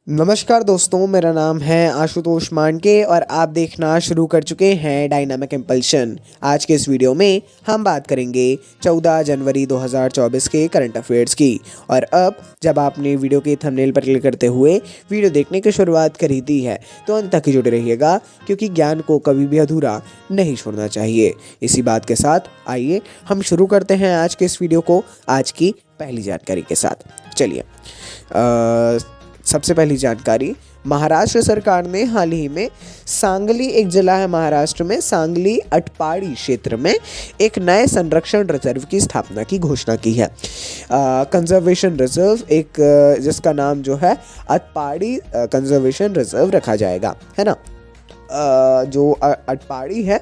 नमस्कार दोस्तों, मेरा नाम है आशुतोष मांडके और आप देखना शुरू कर चुके हैं डायनामिक इम्पल्शन। आज के इस वीडियो में हम बात करेंगे 14 जनवरी 2024 के करंट अफेयर्स की। और अब जब आपने वीडियो के थंबनेल पर क्लिक करते हुए वीडियो देखने की शुरुआत करी दी है तो अंत तक ही जुड़े रहिएगा, क्योंकि ज्ञान को कभी भी अधूरा नहीं छोड़ना चाहिए। इसी बात के साथ आइए हम शुरू करते हैं आज के इस वीडियो को आज की पहली जानकारी के साथ। चलिए, सबसे पहली जानकारी, महाराष्ट्र सरकार ने हाल ही में सांगली, एक जिला है महाराष्ट्र में, सांगली अटपाड़ी क्षेत्र में एक नए संरक्षण रिजर्व की स्थापना की घोषणा की है। कंजर्वेशन रिजर्व, एक जिसका नाम जो है अटपाड़ी कंजर्वेशन रिजर्व रखा जाएगा, है ना। जो अटपाड़ी है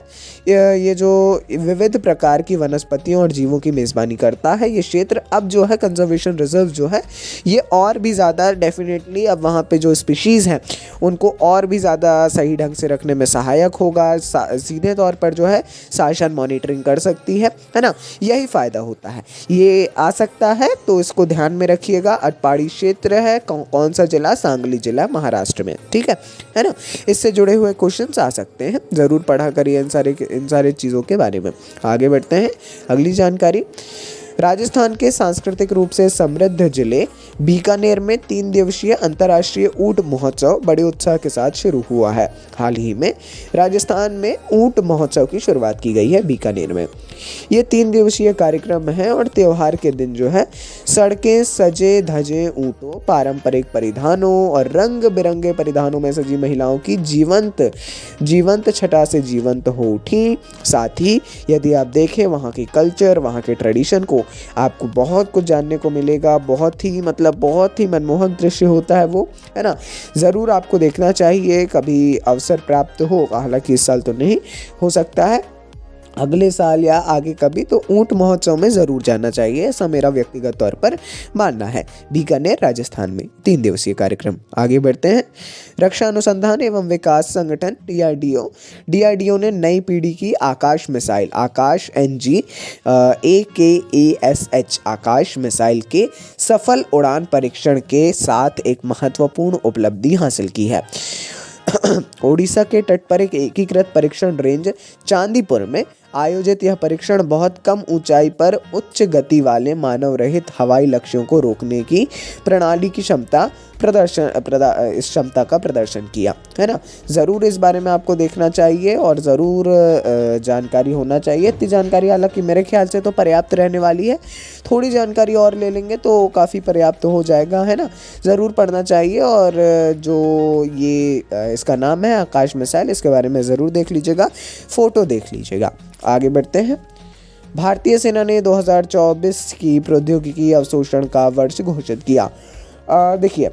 ये जो विविध प्रकार की वनस्पतियों और जीवों की मेज़बानी करता है, ये क्षेत्र अब जो है कंजर्वेशन रिजर्व जो है ये और भी ज़्यादा डेफिनेटली अब वहाँ पे जो स्पीशीज़ हैं उनको और भी ज़्यादा सही ढंग से रखने में सहायक होगा। सीधे तौर पर जो है शासन मॉनिटरिंग कर सकती है ना। यही फ़ायदा होता है, ये आ सकता है, तो इसको ध्यान में रखिएगा। अटपाड़ी क्षेत्र है, कौन सा जिला? सांगली जिला, महाराष्ट्र में, ठीक है ना। इससे जुड़े हुए क्वेश्चन आ सकते हैं, ज़रूर पढ़ा करिए इन सारे चीज़ों के बारे में। आगे बढ़ते हैं, अगली जानकारी। राजस्थान के सांस्कृतिक रूप से समृद्ध जिले बीकानेर में 3 दिवसीय अंतर्राष्ट्रीय ऊंट महोत्सव बड़े उत्साह के साथ शुरू हुआ है। हाल ही में राजस्थान में ऊंट महोत्सव की शुरुआत की गई है बीकानेर में। ये 3 दिवसीय कार्यक्रम है और त्योहार के दिन जो है सड़कें सजे धजे ऊँटों, पारंपरिक परिधानों और रंग बिरंगे परिधानों में सजी महिलाओं की जीवंत छटा से जीवंत हो उठी। साथ ही यदि आप देखें वहाँ की कल्चर, वहाँ के ट्रेडिशन को, आपको बहुत कुछ जानने को मिलेगा। बहुत ही मनमोहक दृश्य होता है वो, है ना। ज़रूर आपको देखना चाहिए, कभी अवसर प्राप्त हो, हालांकि इस साल तो नहीं हो सकता है, अगले साल या आगे कभी, तो ऊंट महोत्सव में ज़रूर जाना चाहिए, ऐसा मेरा व्यक्तिगत तौर पर मानना है। बीकानेर राजस्थान में 3 दिवसीय कार्यक्रम। आगे बढ़ते हैं, रक्षा अनुसंधान एवं विकास संगठन डीआरडीओ ने नई पीढ़ी की आकाश मिसाइल आकाश NG AKASH आकाश मिसाइल के सफल उड़ान परीक्षण के साथ एक महत्वपूर्ण उपलब्धि हासिल की है। ओडिशा के तट पर एक एकीकृत परीक्षण रेंज चांदीपुर में आयोजित यह परीक्षण बहुत कम ऊंचाई पर उच्च गति वाले मानव रहित हवाई लक्ष्यों को रोकने की प्रणाली की क्षमता का प्रदर्शन किया, है ना। ज़रूर इस बारे में आपको देखना चाहिए और ज़रूर जानकारी होना चाहिए। इतनी जानकारी हालांकि मेरे ख्याल से तो पर्याप्त रहने वाली है, थोड़ी जानकारी और ले लेंगे तो काफ़ी पर्याप्त हो जाएगा, है ना। ज़रूर पढ़ना चाहिए। और जो ये इसका नाम है आकाश मिसाइल, इसके बारे में ज़रूर देख लीजिएगा, फ़ोटो देख लीजिएगा। आगे बढ़ते हैं, भारतीय सेना ने 2024 की प्रौद्योगिकी अवशोषण का वर्ष घोषित किया। देखिए,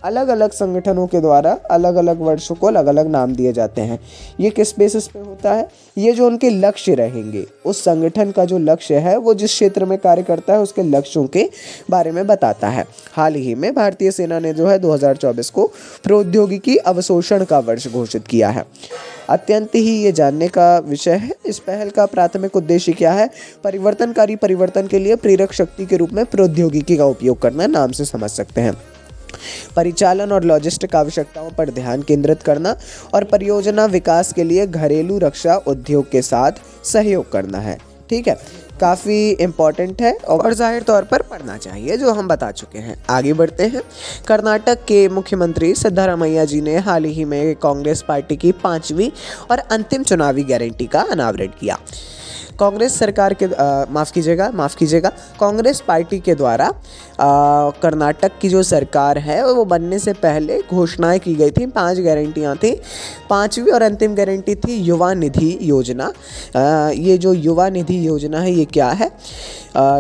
अलग अलग संगठनों के द्वारा अलग अलग वर्षों को अलग अलग नाम दिए जाते हैं। ये किस बेसिस पे होता है? ये जो उनके लक्ष्य रहेंगे, उस संगठन का जो लक्ष्य है वो जिस क्षेत्र में कार्य करता है उसके लक्ष्यों के बारे में बताता है। हाल ही में भारतीय सेना ने जो है 2024 को प्रौद्योगिकी अवशोषण का वर्ष घोषित किया है। अत्यंत ही ये जानने का विषय है। इस पहल का प्राथमिक उद्देश्य क्या है? परिवर्तनकारी परिवर्तन के लिए प्रेरक शक्ति के रूप में प्रौद्योगिकी का उपयोग करना, नाम से समझ सकते हैं। परिचालन और लॉजिस्टिक आवश्यकताओं पर ध्यान केंद्रित करना और परियोजना विकास के लिए घरेलू रक्षा उद्योग के साथ सहयोग करना है, ठीक है। काफ़ी इम्पॉर्टेंट है और जाहिर तौर पर पढ़ना चाहिए, जो हम बता चुके हैं। आगे बढ़ते हैं, कर्नाटक के मुख्यमंत्री सिद्धारमैया जी ने हाल ही में कांग्रेस पार्टी की 5वीं और अंतिम चुनावी गारंटी का अनावरण किया। कांग्रेस सरकार के माफ़ कीजिएगा कांग्रेस पार्टी के द्वारा कर्नाटक की जो सरकार है वो बनने से पहले घोषणाएं की गई थी। 5 गारंटियाँ थी। 5वीं और अंतिम गारंटी थी युवा निधि योजना। ये जो युवा निधि योजना है ये क्या है?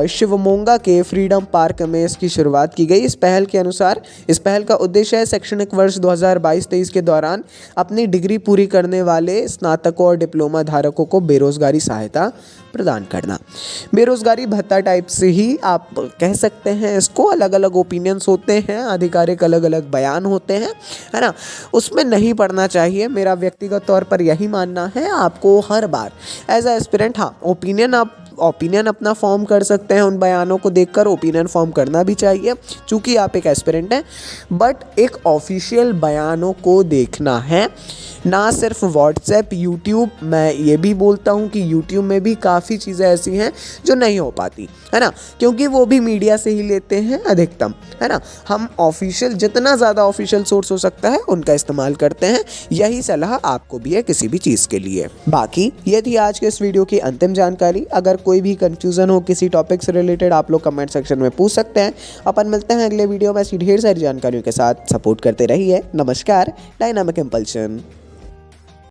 शिवमोगा के फ्रीडम पार्क में इसकी शुरुआत की गई। इस पहल का उद्देश्य है शैक्षणिक वर्ष 2022-23 के दौरान अपनी डिग्री पूरी करने वाले स्नातकों और डिप्लोमा धारकों को बेरोजगारी सहायता प्रदान करना। बेरोजगारी भत्ता टाइप से ही आप कह सकते हैं इसको। अलग अलग ओपिनियंस होते हैं, आधिकारिक अलग अलग बयान होते हैं, है ना। उसमें नहीं पढ़ना चाहिए, मेरा व्यक्तिगत तौर पर यही मानना है। आपको हर बार एज अ एस्पिरेंट, हाँ, ओपिनियन आप ओपिनियन अपना फॉर्म कर सकते हैं, उन बयानों को देखकर ओपिनियन फॉर्म करना भी चाहिए चूँकि आप एक एस्पिरेंट हैं, बट एक ऑफिशियल बयानों को देखना है, ना सिर्फ व्हाट्सएप, यूट्यूब। मैं ये भी बोलता हूँ कि यूट्यूब में भी काफ़ी चीज़ें ऐसी हैं जो नहीं हो पाती, है ना, क्योंकि वो भी मीडिया से ही लेते हैं अधिकतम, है ना। हम ऑफिशियल, जितना ज़्यादा ऑफिशियल सोर्स हो सकता है उनका इस्तेमाल करते हैं। यही सलाह आपको भी है किसी भी चीज़ के लिए। बाकी ये थी आज के इस वीडियो की अंतिम जानकारी। अगर कोई भी कंफ्यूजन हो किसी टॉपिक से रिलेटेड, आप लोग कमेंट सेक्शन में पूछ सकते हैं। अपन मिलते हैं अगले वीडियो में ऐसी ढेर सारी जानकारियों के साथ। सपोर्ट करते रहिए। नमस्कार। Dynamic impulsion.